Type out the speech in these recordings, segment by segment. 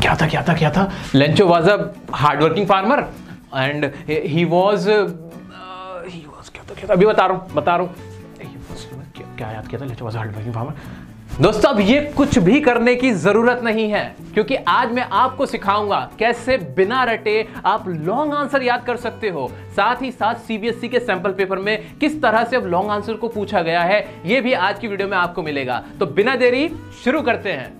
क्या था? Lencho was a hard working farmer and he was क्या था? अभी बता रहा हूँ। क्या याद किया था? Lencho was hard working farmer. दोस्तों अब ये कुछ भी करने की जरूरत नहीं है, क्योंकि आज मैं आपको सिखाऊंगा कैसे बिना रटे आप लॉन्ग आंसर याद कर सकते हो। साथ ही साथ सीबीएसई के सैंपल पेपर में किस तरह से अब लॉन्ग आंसर को पूछा गया है, यह भी आज की वीडियो में आपको मिलेगा। तो बिना देरी शुरू करते हैं।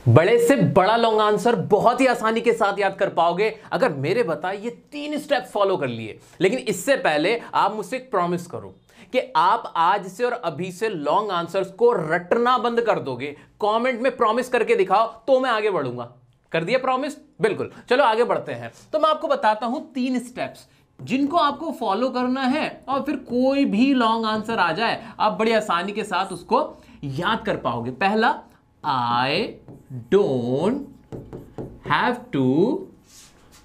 बड़े से बड़ा लॉन्ग आंसर बहुत ही आसानी के साथ याद कर पाओगे अगर मेरे बताए ये 3 स्टेप फॉलो कर लिए। लेकिन इससे पहले आप मुझसे एक प्रॉमिस करो कि आप आज से और अभी से लॉन्ग आंसर्स को रटना बंद कर दोगे। कमेंट में प्रॉमिस करके दिखाओ तो मैं आगे बढ़ूंगा। कर दिया प्रॉमिस? बिल्कुल। चलो आगे बढ़ते हैं। तो मैं आपको बताता हूं 3 स्टेप्स जिनको आपको फॉलो करना है और फिर कोई भी लॉन्ग आंसर आ जाए आप बड़ी आसानी के साथ उसको याद कर पाओगे। पहला, I don't have to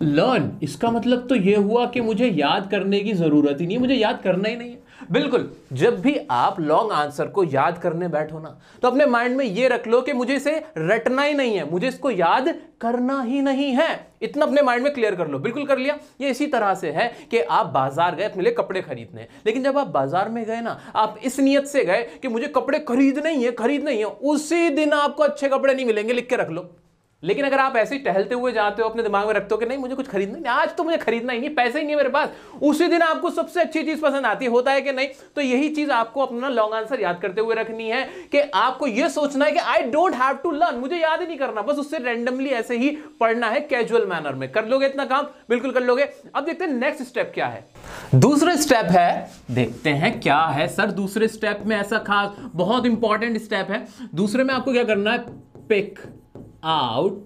learn। इसका मतलब तो यह हुआ कि मुझे याद करने की जरूरत ही नहीं है, मुझे याद करना ही नहीं है। बिल्कुल, जब भी आप लॉन्ग आंसर को याद करने बैठो ना तो अपने माइंड में यह रख लो कि मुझे इसे रटना ही नहीं है, मुझे इसको याद करना ही नहीं है। इतना अपने माइंड में क्लियर कर लो। बिल्कुल कर लिया। ये इसी तरह से है कि आप बाजार गए अपने लिए कपड़े खरीदने, लेकिन जब आप बाजार में गए ना, आप इस नियत से गए कि मुझे कपड़े खरीदने ही है, उसी दिन आपको अच्छे कपड़े नहीं मिलेंगे, लिख के रख लो। लेकिन अगर आप ऐसे ही टहलते हुए जाते हो, अपने दिमाग में रखते हो कि नहीं मुझे कुछ खरीदना नहीं, आज तो मुझे खरीदना ही नहीं, पैसे ही नहीं मेरे पास, उसी दिन आपको सबसे अच्छी चीज पसंद आती होता है कि नहीं। तो यही चीज आपको अपना लॉन्ग आंसर याद करते हुए रखनी है कि आपको यह सोचना है कि I don't have to learn, मुझे याद ही नहीं करना, बस उससे रैंडमली ऐसे ही पढ़ना है कैजुअल मैनर में। कर लोगे इतना काम? बिल्कुल कर लोगे। अब देखते हैं नेक्स्ट स्टेप क्या है। दूसरा स्टेप है, देखते हैं क्या है सर दूसरे स्टेप में ऐसा खास। बहुत इंपॉर्टेंट स्टेप है। दूसरे में आपको क्या करना है? Pick out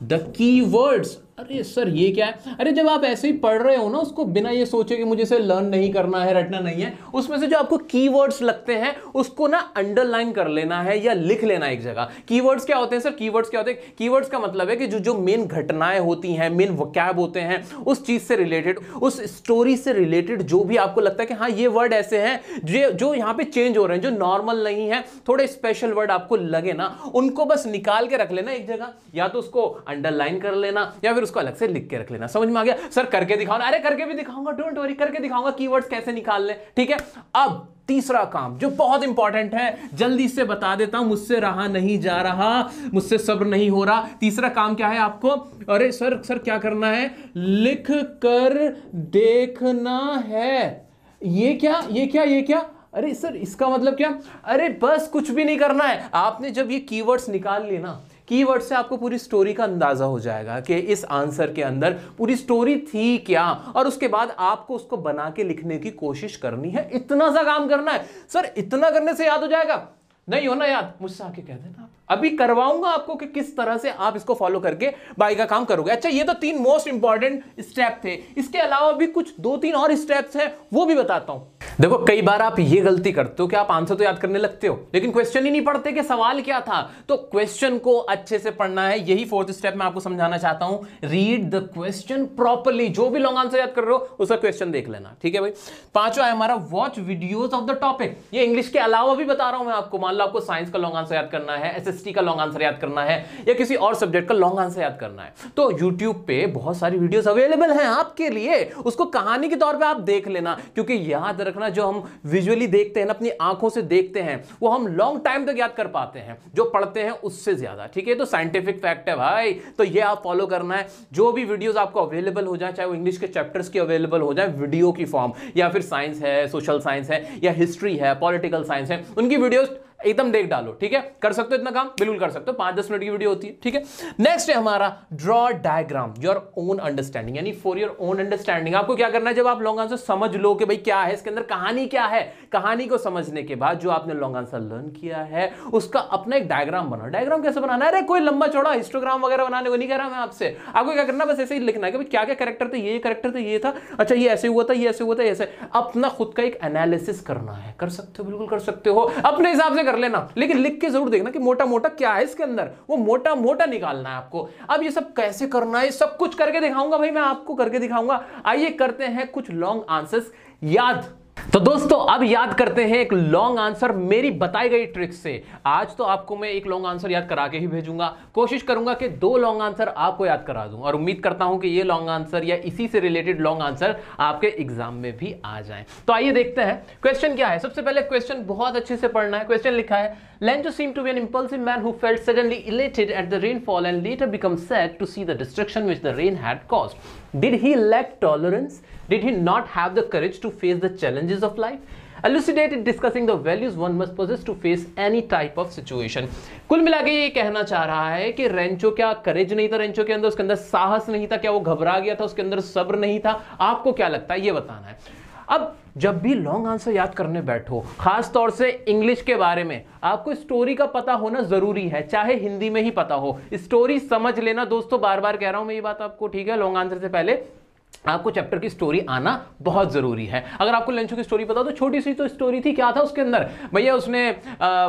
the keywords. अरे सर ये क्या है? अरे जब आप ऐसे ही पढ़ रहे हो ना उसको, बिना ये सोचे कि मुझे इसे लर्न नहीं करना है, रटना नहीं है, उसमें से जो आपको कीवर्ड्स लगते हैं उसको ना अंडरलाइन कर लेना है या लिख लेना है एक जगह। कीवर्ड्स क्या होते हैं सर? कीवर्ड्स क्या होते हैं? कीवर्ड्स का मतलब है कि जो मेन घटनाएं होती हैं, मेन वोकैब होते हैं, उस चीज से रिलेटेड, उस स्टोरी से रिलेटेड जो भी आपको लगता है कि हाँ ये वर्ड ऐसे हैं जो यहां पे चेंज हो रहे हैं, जो नॉर्मल नहीं है, थोड़े स्पेशल वर्ड आपको लगे ना, उनको बस निकाल के रख लेना एक जगह, या तो उसको अंडरलाइन कर लेना या फिर उसको अलग से लिख के रख लेना। समझ में आ गया? सर करके दिखाओ ना। अरे करके भी दिखाऊंगा, डोंट वरी, करके दिखाऊंगा कीवर्ड्स कैसे निकालने। ठीक है। अब तीसरा काम जो बहुत इंपॉर्टेंट है, जल्दी से बता देता हूं, मुझसे रहा नहीं जा रहा, मुझसे सब्र नहीं हो रहा। तीसरा काम क्या है आपको? अरे सर क्या करना है? लिख कर देखना है। ये क्या? अरे सर इसका मतलब क्या? अरे बस कुछ भी नहीं करना है। आपने जब ये कीवर्ड्स निकाल लिए ना, कीवर्ड से आपको पूरी स्टोरी का अंदाजा हो जाएगा कि इस आंसर के अंदर पूरी स्टोरी थी क्या, और उसके बाद आपको उसको बना के लिखने की कोशिश करनी है। इतना सा काम करना है। सर इतना करने से याद हो जाएगा? नहीं हो ना याद? मुझसे आके कह देना, अभी करवाऊंगा आपको कि किस तरह से आप इसको फॉलो करके बाकी का काम करोगे। अच्छा, ये तो 3 मोस्ट इंपॉर्टेंट स्टेप थे। इसके अलावा भी कुछ 2-3 और स्टेप्स हैं, वो भी बताता हूं। देखो कई बार आप ये गलती करते हो कि आप आंसर तो याद करने लगते हो लेकिन क्वेश्चन ही नहीं पढ़ते कि सवाल क्या था। तो क्वेश्चन को अच्छे से पढ़ना है, यही 4th स्टेप मैं आपको समझाना चाहता हूं। Read the question properly. जो भी लॉन्ग आंसर याद कर रहे हो उसका क्वेश्चन देख लेना। ठीक है भाई। 5वां है हमारा watch videos of the topic. ये इंग्लिश के अलावा भी बता रहा हूं मैं आपको। मान लो आपको साइंस का लॉन्ग आंसर याद करना है, एसएसटी का लॉन्ग आंसर याद करना है, या किसी और सब्जेक्ट का लॉन्ग आंसर याद करना है, तो YouTube पे बहुत सारी वीडियोस अवेलेबल हैं आपके लिए। उसको कहानी के तौर पे आप देख लेना, क्योंकि याद रखना जो हम विजुअली देखते हैं ना, अपनी आंखों से देखते हैं, वो हम लॉन्ग टाइम तक याद कर पाते हैं जो पढ़ते हैं उससे ज्यादा। ठीक है, तो साइंटिफिक फैक्ट है भाई। तो ये आप फॉलो करना है। जो भी वीडियोस आपको अवेलेबल हो जाए, चाहे वो इंग्लिश के चैप्टर्स की अवेलेबल हो जाए वीडियो की फॉर्म, या फिर साइंस है, सोशल साइंस है, या हिस्ट्री है, पॉलिटिकल साइंस है, उनकी वीडियोस एकदम देख डालो। ठीक है, कर सकते हो इतना काम? बिल्कुल कर सकते हो। 5-10 मिनट की वीडियो होती है। ठीक है। नेक्स्ट है हमारा draw diagram your own understanding, यानी फॉर योर ओन अंडरस्टैंडिंग। आपको क्या करना है, जब आप लॉन्ग आंसर समझ लो कि भाई क्या है इसके अंदर, कहानी क्या है, कहानी को समझने के बाद जो आपने लॉन्ग आंसर लर्न किया है उसका अपना एक डायग्राम बनाओ। डायग्राम कैसे बनाना है? अरे कोई लंबा चौड़ा हिस्टोग्राम वगैरह बनाने को नहीं कह रहा मैं आपसे। आपको क्या करना, बस ऐसे ही लिखना है कि क्या क्या कैरेक्टर थे, ये कैरेक्टर थे, ये था, अच्छा ये ऐसे हुआ था, ये ऐसे हुआ था, ऐसे अपना खुद का एक एनालिसिस करना है। कर सकते हो, बिल्कुल कर सकते हो, अपने हिसाब से कर लेना, लेकिन लिख के जरूर देखना कि मोटा मोटा क्या है इसके अंदर, वो मोटा मोटा निकालना है आपको। अब ये सब कैसे करना है, सब कुछ करके दिखाऊंगा भाई, मैं आपको करके दिखाऊंगा। आइए करते हैं कुछ लॉन्ग आंसर्स याद तो दोस्तों अब याद करते हैं एक लॉन्ग आंसर मेरी बताई गई ट्रिक से। आज तो आपको मैं एक लॉन्ग आंसर याद करा के ही भेजूंगा, कोशिश करूंगा कि 2 लॉन्ग आंसर आपको याद करा दूं और उम्मीद करता हूं कि ये लॉन्ग आंसर या इसी से रिलेटेड लॉन्ग आंसर आपके एग्जाम में भी आ जाएं। तो आइए देखते हैं क्वेश्चन क्या है। सबसे पहले क्वेश्चन बहुत अच्छे से पढ़ना है। क्वेश्चन लिखा है, Lencho seemed to be an impulsive man who felt suddenly elated at the rainfall and later became sad to see the destruction which the rain had caused. Did he lack tolerance? Did he not have the courage to face the challenges of life? Elucidated discussing the values one must possess to face any type of situation. कुल मिला के ये कहना चाह रहा है कि रेंचो क्या करेज नहीं था रेंचो के अंदर, उसके अंदर साहस नहीं था, क्या वो घबरा गया था, उसके अंदर सब्र नहीं था? आपको क्या लगता है ये बताना है। अब जब भी लॉन्ग आंसर याद करने बैठो, खास तौर से इंग्लिश के बारे में आपको स्टोरी का पता होना जरूरी है, चाहे हिंदी में ही पता हो। स्टोरी समझ लेना दोस्तों, बार बार कह रहा हूं मैं ये बात आपको, ठीक है। लॉन्ग आंसर से पहले आपको चैप्टर की स्टोरी आना बहुत जरूरी है। अगर आपको लेंचो की स्टोरी पता हो तो छोटी सी तो स्टोरी थी, क्या था उसके अंदर, भैया उसने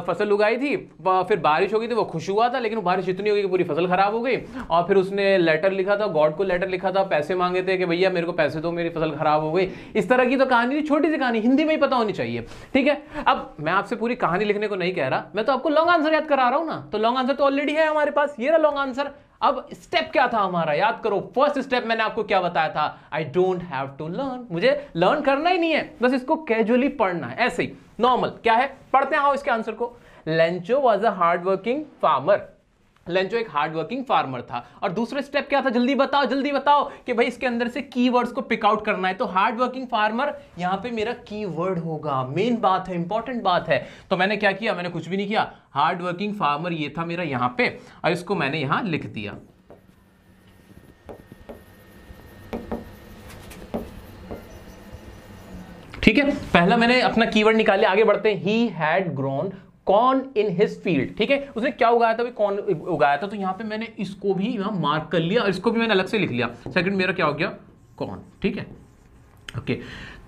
फसल उगाई थी, फिर बारिश हो गई थी, वो खुश हुआ था, लेकिन बारिश इतनी हो गई कि पूरी फसल खराब हो गई, और फिर उसने लेटर लिखा था, गॉड को लेटर लिखा था, पैसे मांगे थे कि भैया मेरे को पैसे दो, मेरी फसल खराब हो गई। इस तरह की तो कहानी थी, छोटी सी कहानी, हिंदी में ही पता होनी चाहिए, ठीक है। अब मैं आपसे पूरी कहानी लिखने को नहीं कह रहा, मैं तो आपको लॉन्ग आंसर याद करा रहा हूं ना, तो लॉन्ग आंसर तो ऑलरेडी है हमारे पास, ये रहा लॉन्ग आंसर। अब स्टेप क्या था हमारा, याद करो। फर्स्ट स्टेप मैंने आपको क्या बताया था, I don't have to learn, मुझे लर्न करना ही नहीं है, बस इसको कैजुअली पढ़ना है, ऐसे ही नॉर्मल। क्या है, पढ़ते हैं आओ इसके आंसर को। Lencho was a hard working farmer, Lencho एक हार्ड वर्किंग फार्मर था। और दूसरा स्टेप क्या था, जल्दी बताओ कि भाई इसके अंदर से कीवर्ड्स को पिक आउट करना है। तो हार्ड वर्किंग फार्मर यहां पे मेरा कीवर्ड होगा, मेन बात है, इंपॉर्टेंट बात है। तो मैंने क्या किया, मैंने कुछ भी नहीं किया, हार्ड वर्किंग फार्मर ये था मेरा यहां पे, और इसको मैंने यहां लिख दिया। ठीक है, पहला मैंने अपना कीवर्ड निकाल लिया। आगे बढ़ते हैं। He had grown corn in his field, ठीक है, उसने क्या उगाया था, कॉर्न उगाया था। तो यहां पे मैंने इसको भी यहां मार्क कर लिया और इसको भी मैंने अलग से लिख लिया। सेकंड मेरा क्या हो गया, कॉर्न, ठीक है, ओके।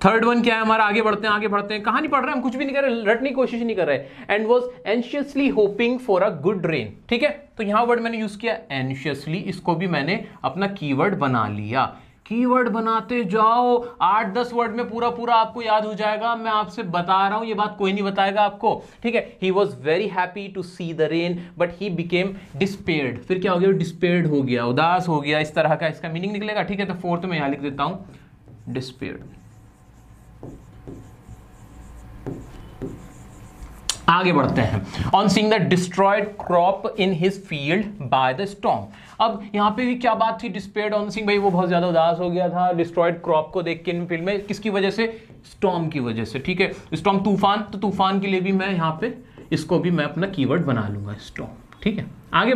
थर्ड वन क्या है हमारा, आगे बढ़ते हैं, कहानी पढ़ रहे हैं हम, कुछ भी नहीं कर रहे, रटने की कोशिश नहीं कर रहे। And was anxiously hoping for a good rain, ठीक है। तो यहां वर्ड मैंने यूज किया एंशियसली, इसको भी मैंने अपना कीवर्ड बना लिया। कीवर्ड बनाते जाओ, 8-10 वर्ड में पूरा आपको याद हो जाएगा। मैं आपसे बता रहा हूं, ये बात कोई नहीं बताएगा आपको, ठीक है। He was very happy to see the rain but he became despaired, फिर क्या हो गया, डिस्पेयर्ड हो गया, उदास हो गया, इस तरह का इसका मीनिंग निकलेगा, ठीक है। तो फोर्थ में यहां लिख देता हूं डिस्पेयर्ड। आगे बढ़ते हैं। On seeing the destroyed crop in his field by the storm. अब यहाँ पे भी क्या बात थी, डिस्पेयर्ड ऑन सीइंग, भाई वो बहुत ज्यादा उदास हो गया था डिस्ट्रॉयड क्रॉप को देख के इन फील्ड में, किसकी वजह से, स्टॉर्म की वजह से, ठीक है। स्टॉर्म तूफान, तो तूफान के लिए भी मैं यहाँ पे इसको भी मैं अपना कीवर्ड बना लूंगा, स्टॉर्म, ठीक है। आगे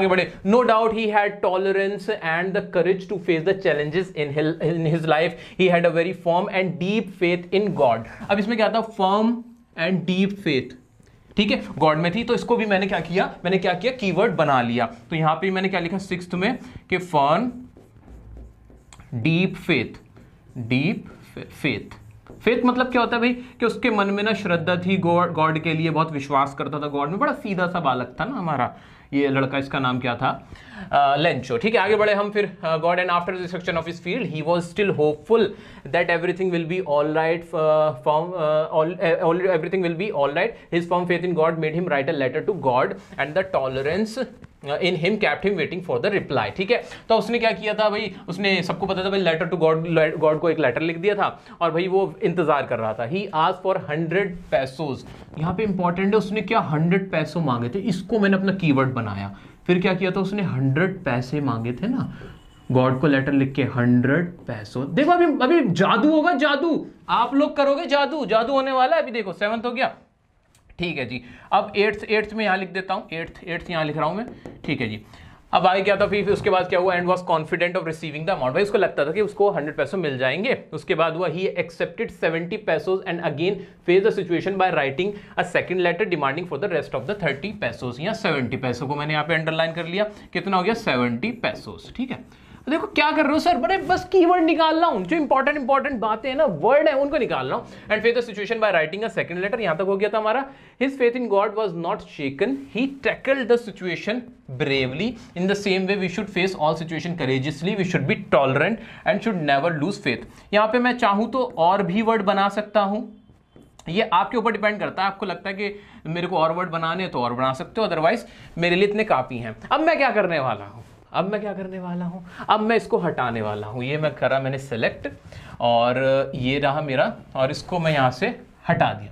बढ़े। No doubt he had tolerance and the courage to face the challenges in his life. He had a very firm and deep faith in God. अब इसमें क्या था, फर्म एंड डीप फेथ, ठीक है, गॉड में थी। तो इसको भी मैंने क्या किया, कीवर्ड बना लिया। तो यहां पे मैंने क्या लिखा सिक्स्थ में कि फर्म डीप फेथ। फेथ मतलब क्या होता है भाई, कि उसके मन में ना श्रद्धा थी, गॉड के लिए बहुत विश्वास करता था गॉड में, बड़ा सीधा सा बालक था ना हमारा ये लड़का, इसका नाम क्या था, लेंचो, ठीक है। आगे बढ़े हम फिर। God and after the destruction of his field he was still hopeful that everything will be all right, everything will be all right. His firm faith in God made him write a letter to God and the tolerance in him kept him waiting for the reply, ठीक है। तो उसने क्या किया था भाई, उसने, सबको पता था भाई, लेटर टू गॉड को एक लेटर लिख दिया था और भाई वो इंतजार कर रहा था। ही आस्क्ड फॉर 100 पैसोस, यहाँ पे इंपॉर्टेंट है, उसने क्या 100 पैसों मांगे थे, इसको मैंने अपना कीवर्ड बनाया। फिर क्या किया था, उसने 100 पैसे मांगे थे ना, गॉड को लेटर लिख के 100 पैसों। देखो अभी जादू होगा, जादू आप लोग करोगे, जादू होने वाला है। अभी देखो 7th हो गया, ठीक है जी। अब 8th में यहां लिख देता हूं, 8th यहां लिख रहा हूं मैं, ठीक है जी। अब आगे क्या था, फिर उसके बाद क्या हुआ, and was confident of receiving the amount, भाई उसको लगता था कि उसको 100 पैसों मिल जाएंगे। उसके बाद हुआ, he accepted 70 paisas and again face the situation by writing a second letter demanding for the rest of the 30 paisas. यहाँ 70 पैसों को मैंने यहाँ पे अंडरलाइन कर लिया, कितना हो गया, 70 पैसोस, ठीक है। देखो क्या कर रहे हो सर, बड़े बस कीवर्ड निकाल रहा हूं, जो इंपॉर्टेंट बातें हैं ना, वर्ड है, उनको निकाल रहा हूं। And face the situation by writing a second letter, यहां तक हो गया था हमारा। His faith in God was not shaken, he tackled the situation bravely, in the same way we should face all situation courageously, we should be tolerant and should never lose faith. यहां पे मैं चाहूं तो और भी word बना सकता हूं, ये आपके ऊपर डिपेंड करता है। आपको लगता है कि मेरे को और वर्ड बनाने हैं तो और बना सकते हो, अदरवाइज मेरे लिए इतने काफी हैं। अब मैं क्या करने वाला हूं, अब मैं इसको हटाने वाला हूं। ये मैं करा, मैंने सेलेक्ट, और ये रहा मेरा, और इसको मैं यहां से हटा दिया,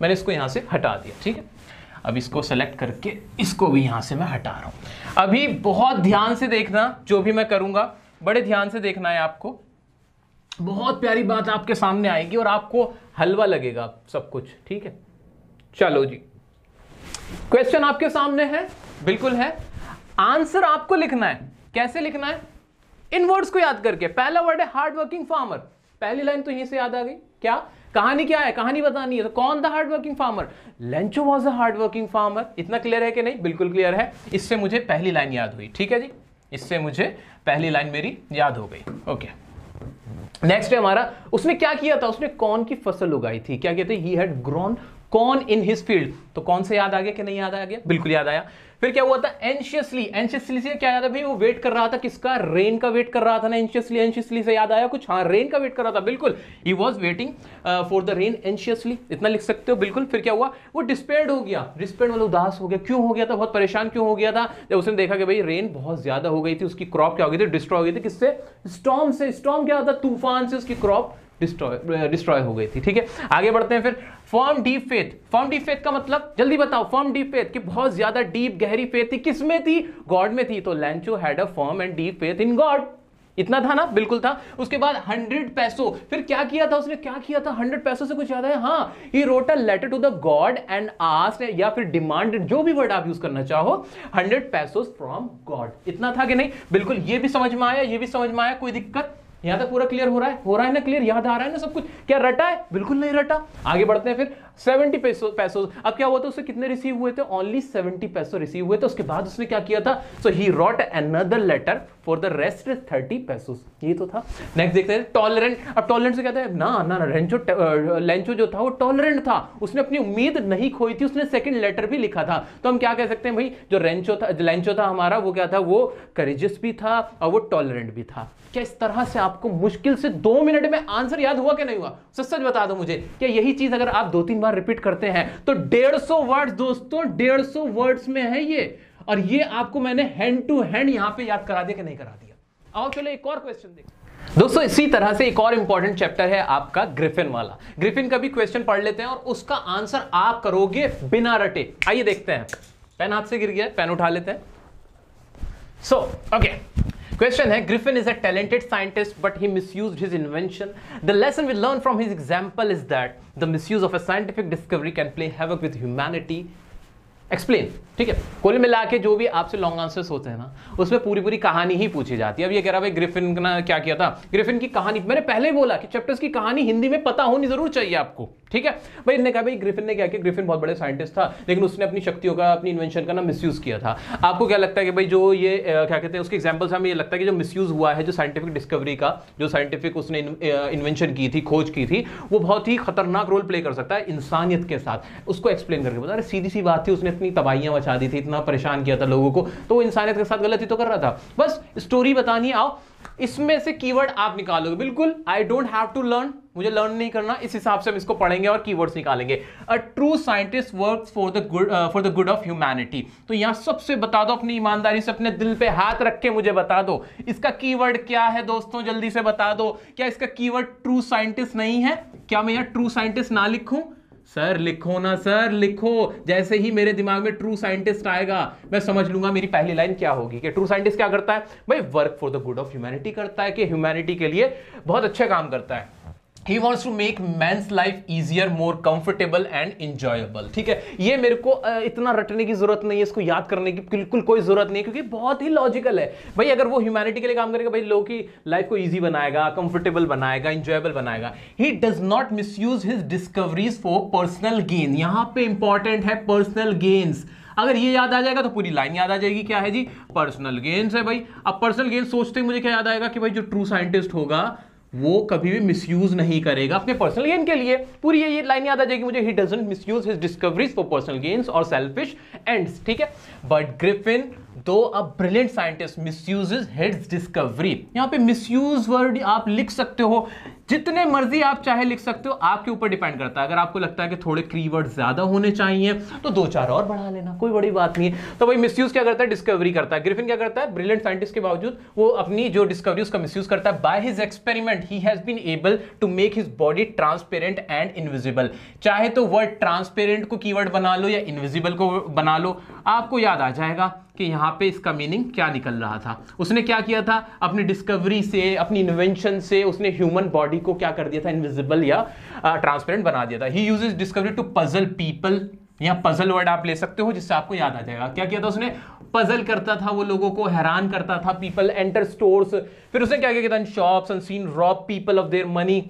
मैंने इसको यहां से हटा दिया, ठीक है। अब इसको सेलेक्ट करके इसको भी यहां से मैं हटा रहा हूं। अभी बहुत ध्यान से देखना, जो भी मैं करूंगा बड़े ध्यान से देखना है आपको। बहुत प्यारी बात आपके सामने आएगी और आपको हलवा लगेगा सब कुछ, ठीक है। चलो जी, क्वेश्चन आपके सामने है, बिल्कुल है। आंसर आपको लिखना है, कैसे लिखना है? इन वर्ड्स को याद करके। पहला वर्ड है हार्ड वर्किंग फार्मर, पहली लाइन तो यहीं से याद आ गई। क्या कहानी, क्या है कहानी बतानी है, तो कौन था hard working farmer? Lencho was a hard working farmer. इतना क्लियर है कि नहीं? बिल्कुल क्लियर है। इससे मुझे पहली लाइन याद हुई, ठीक है जी, इससे मुझे पहली लाइन मेरी याद हो गई। ओके, नेक्स्ट है हमारा, उसने क्या किया था? उसने कॉर्न की फसल उगाई थी। क्या कहते हैं? He had grown corn in his field. तो कौन से याद आ गया कि नहीं याद आ गया? बिल्कुल याद आया। फिर क्या हुआ था? एंशियसली, एंशियसली से क्या याद है भाई? वो वेट कर रहा था किसका? रेन का वेट कर रहा था ना। एंशियसली, एंशियसली से याद आया कुछ? हाँ, रेन का वेट कर रहा था, बिल्कुल। He was waiting for the rain anxiously, इतना लिख सकते हो, बिल्कुल। फिर क्या हुआ? वो डिस्पेयर्ड हो गया, डिस्पेयर्ड मतलब उदास हो गया। क्यों हो गया था? बहुत परेशान क्यों हो गया था? जब उसने देखा कि भाई रेन बहुत ज्यादा हो गई थी, उसकी क्रॉप क्या हो गई थी? डिस्ट्रॉय हो गई थी। किससे? स्टॉर्म से। स्टॉर्म क्या होता? तूफान से उसकी क्रॉप डिस्ट्रॉय हो गई थी, ठीक है। आगे बढ़ते हैं। फिर firm deep faith, firm deep faith का मतलब जल्दी बताओ। फर्म डीप फेथ कि बहुत ज्यादा डीप गहरी फेथ थी, किसमें थी? गॉड में थी। तो लैंचो had a firm and deep faith in God, इतना था ना? बिल्कुल था। उसके बाद 100 पैसों, फिर क्या किया था उसने? क्या किया था? 100 पैसों से कुछ याद है? हाँ, he wrote a letter to the God and asked, या फिर डिमांडेड, जो भी वर्ड आप यूज करना चाहो, 100 पैसों फ्रॉम गॉड। इतना था कि नहीं? बिल्कुल। ये भी समझ में आया, ये भी समझ में आया, कोई दिक्कत? यहां तक पूरा क्लियर हो रहा है ना? क्लियर, याद आ रहा है ना सब कुछ? क्या रटा है? बिल्कुल नहीं रटा। आगे बढ़ते हैं। फिर 70 पैसों। अब क्या हुआ था? उससे कितने रिसीव हुए थे? ओनली 70 पैसों रिसीव हुए थे। उसके बाद उसने क्या किया था? So he wrote another letter for the rest 30 पैसों। ये तो था। नेक्स्ट देखते हैं, टॉलरेंट। अब टॉलरेंट से कहते हैं ना, लेंचो जो था वो टॉलरेंट था, उसने अपनी उम्मीद नहीं खोई थी, उसने सेकंड लेटर भी लिखा था। तो हम क्या कह सकते हैं भाई? जो लेंचो था हमारा, वो क्या था? वो करेजियस भी था और वो टॉलरेंट भी था। क्या इस तरह से आपको मुश्किल से 2 मिनट में आंसर याद हुआ कि नहीं हुआ? सच सच बता दो मुझे। क्या यही चीज अगर आप 2-3 बार रिपीट करते हैं तो 150 वर्ड्स दोस्तों, 150 वर्ड्स में है ये। और ये आपको मैंने हैंड टू हैंड यहां पे याद करा दिया कि नहीं करा दिया? आओ चलो एक और क्वेश्चन देखते दोस्तों। इसी तरह से एक और इंपॉर्टेंट चैप्टर है आपका ग्रिफिन वाला। ग्रिफिन का भी क्वेश्चन पढ़ लेते हैं और उसका आंसर आप करोगे बिना रटे। आइए देखते हैं। पेन हाथ से गिर गया, पेन उठा लेते हैं। सो ओके, क्वेश्चन है, Griffin is a talented scientist but he misused his invention. The lesson we learn from his example is that the misuse of a scientific discovery can play havoc with humanity. Explain, ठीक है। कुल मिला के जो भी आपसे long answers होते हैं ना, उसमें पूरी पूरी कहानी ही पूछी जाती है। अब ये कह रहा भाई ग्रिफिन ने क्या किया था? ग्रिफिन की कहानी, मैंने पहले ही बोला कि चैप्टर्स की कहानी हिंदी में पता होनी जरूर चाहिए आपको, ठीक है भाई। इन्होंने कहा भाई ग्रिफिन ने क्या किया? ग्रिफिन बहुत बड़े साइंटिस्ट था, लेकिन उसने अपनी शक्तियों का, अपनी इन्वेंशन का ना मिसयूज किया था। आपको क्या लगता है कि भाई जो ये क्या कहते हैं उसके एग्जाम्पल्स, हमें ये लगता है कि जो मिसयूज हुआ है, जो साइंटिफिक डिस्कवरी का, जो साइंटिफिक उसने इन्वेंशन की थी, खोज की थी, वो बहुत ही खतरनाक रोल प्ले कर सकता है इंसानियत के साथ। उसको एक्सप्लेन करके बता रहे, सीधी सी बात थी, उसने इतनी तबाहियां मचा दी थी, इतना परेशान किया था लोगों को, तो वो इंसानियत के साथ गलती तो कर रहा था। बस स्टोरी बतानी है। आओ इसमें से कीवर्ड आप निकालोगे, बिल्कुल। I don't have to learn, मुझे लर्न नहीं करना, इस हिसाब से हम इसको पढ़ेंगे और कीवर्ड्स निकालेंगे। A true scientist works for the good of humanity. तो यहां सबसे बता दो, अपनी ईमानदारी से अपने दिल पे हाथ रख के मुझे बता दो, इसका कीवर्ड क्या है दोस्तों? जल्दी से बता दो। क्या इसका कीवर्ड ट्रू साइंटिस्ट नहीं है? क्या मैं यहां ट्रू साइंटिस्ट ना लिखूं? सर लिखो ना सर, लिखो। जैसे ही मेरे दिमाग में ट्रू साइंटिस्ट आएगा, मैं समझ लूंगा मेरी पहली लाइन क्या होगी कि ट्रू साइंटिस्ट क्या करता है भाई? Work for the good of humanity करता है, कि ह्यूमैनिटी के लिए बहुत अच्छा काम करता है। He wants to make man's life easier, more comfortable and enjoyable. ठीक है, ये मेरे को इतना रटने की जरूरत नहीं है, इसको याद करने की बिल्कुल कोई जरूरत नहीं है, क्योंकि बहुत ही लॉजिकल है भाई। अगर वो ह्यूमैनिटी के लिए काम करेगा भाई, लोगों की लाइफ को इजी बनाएगा, कंफर्टेबल बनाएगा, इंजॉयबल बनाएगा। He does not misuse his discoveries for personal gain. यहां पे इंपॉर्टेंट है पर्सनल गेन्स। अगर ये याद आ जाएगा तो पूरी लाइन याद आ जाएगी। क्या है जी? पर्सनल गेन्स है भाई। अब पर्सनल गेन्स सोचते ही मुझे क्या याद आएगा कि भाई जो ट्रू साइंटिस्ट होगा वो कभी भी मिसयूज नहीं करेगा अपने पर्सनल गेन के लिए। पूरी ये लाइन याद आ जाएगी मुझे, he doesn't misuse his discoveries for personal gains और सेल्फिश एंड्स। ठीक है, but Griffin though a brilliant scientist misuses his discovery. यहां पे मिसयूज वर्ड आप लिख सकते हो, जितने मर्जी आप चाहे लिख सकते हो, आपके ऊपर डिपेंड करता है। अगर आपको लगता है कि थोड़े कीवर्ड ज्यादा होने चाहिए तो 2-4 और बढ़ा लेना, कोई बड़ी बात नहीं है। तो भाई मिसयूज क्या करता है? डिस्कवरी करता है। ग्रिफिन क्या करता है? ब्रिलियंट साइंटिस्ट के बावजूद वो अपनी जो डिस्कवरी उसका मिसयूज करता है। By his experiment he has been able to make his body transparent and invisible. चाहे तो वर्ड ट्रांसपेरेंट को कीवर्ड बना लो या इनविजिबल को बना लो, आपको याद आ जाएगा कि यहां पे इसका मीनिंग क्या निकल रहा था। उसने क्या किया था? अपनी डिस्कवरी से, अपनी इन्वेंशन से उसने ह्यूमन बॉडी को क्या कर दिया था? इनविजिबल या ट्रांसपेरेंट बना दिया था। He uses discovery to puzzle people. या पजल वर्ड आप ले सकते हो जिससे आपको याद आ जाएगा। क्या किया था उसने? पजल करता था, वो लोगों को हैरान करता था। पीपल एंटर स्टोर्स, फिर उसने क्या किया था? Shops and seen rob people of their money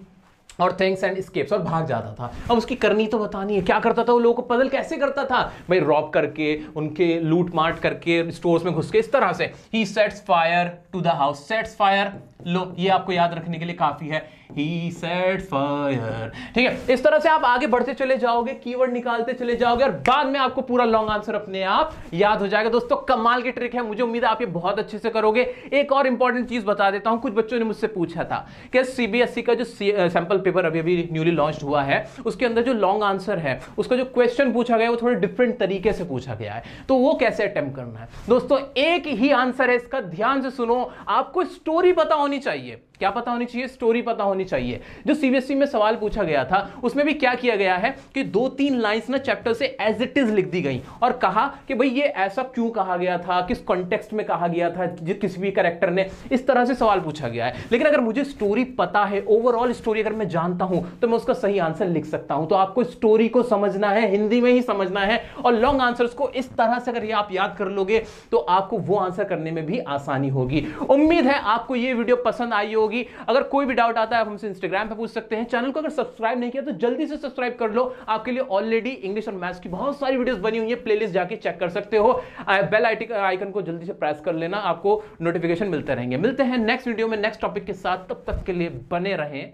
और थैंक्स एंड स्केप्स, और भाग जाता था। अब उसकी करनी तो बतानी है, क्या करता था वो लोगों को पजल कैसे करता था भाई? रॉब करके, उनके लूट मार्ट करके, स्टोर्स में घुस के, इस तरह से। He sets fire to the house. Sets fire, लो ये आपको याद रखने के लिए काफी है। He set fire. ठीक है, इस तरह से आप आगे बढ़ते चले जाओगे, कीवर्ड निकालते चले जाओगे और बाद में आपको पूरा लॉन्ग आंसर अपने आप याद हो जाएगा। दोस्तों कमाल की ट्रिक है, मुझे उम्मीद है आप ये बहुत अच्छे से करोगे। एक और इंपॉर्टेंट चीज बता देता हूं, कुछ बच्चों ने मुझसे पूछा था कि सीबीएसई का जो सैंपल पेपर अभी न्यूली लॉन्च हुआ है, उसके अंदर जो लॉन्ग आंसर है, उसका जो क्वेश्चन पूछा गया है वो थोड़े डिफरेंट तरीके से पूछा गया है, तो वो कैसे अटेम्प्ट करना है। दोस्तों एक ही आंसर है इसका, ध्यान से सुनो। आपको स्टोरी पता होनी चाहिए। क्या पता होनी चाहिए? स्टोरी पता होनी चाहिए। जो सीबीएसई में सवाल पूछा गया था उसमें भी क्या किया गया है कि 2-3 लाइंस ना चैप्टर से एज इट इज लिख दी गई और कहा कि भाई ये ऐसा क्यों कहा गया था, किस कॉन्टेक्स्ट में कहा गया था, किसी भी कैरेक्टर ने, इस तरह से सवाल पूछा गया है। लेकिन अगर मुझे स्टोरी पता है, ओवरऑल स्टोरी अगर मैं जानता हूं तो मैं उसका सही आंसर लिख सकता हूं। तो आपको स्टोरी को समझना है, हिंदी में ही समझना है, और लॉन्ग आंसर्स को इस तरह से अगर ये आप याद कर लोगे तो आपको वो आंसर करने में भी आसानी होगी। उम्मीद है आपको ये वीडियो पसंद आई होगी। अगर कोई भी डाउट आता है आप हमसे इंस्टाग्राम पे पूछ सकते हैं। चैनल को अगर सब्सक्राइब नहीं किया तो जल्दी से सब्सक्राइब कर लो। आपके लिए ऑलरेडी इंग्लिश और मैथ्स की बहुत सारी वीडियोस बनी हुई है, प्लेलिस्ट जाके चेक कर सकते हो। बेल आइकन को जल्दी से प्रेस कर लेना, आपको नोटिफिकेशन मिलते रहेंगे। मिलते हैं नेक्स्ट वीडियो में नेक्स्ट टॉपिक के साथ, तब तक के लिए बने रहें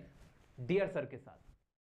डियर सर के साथ।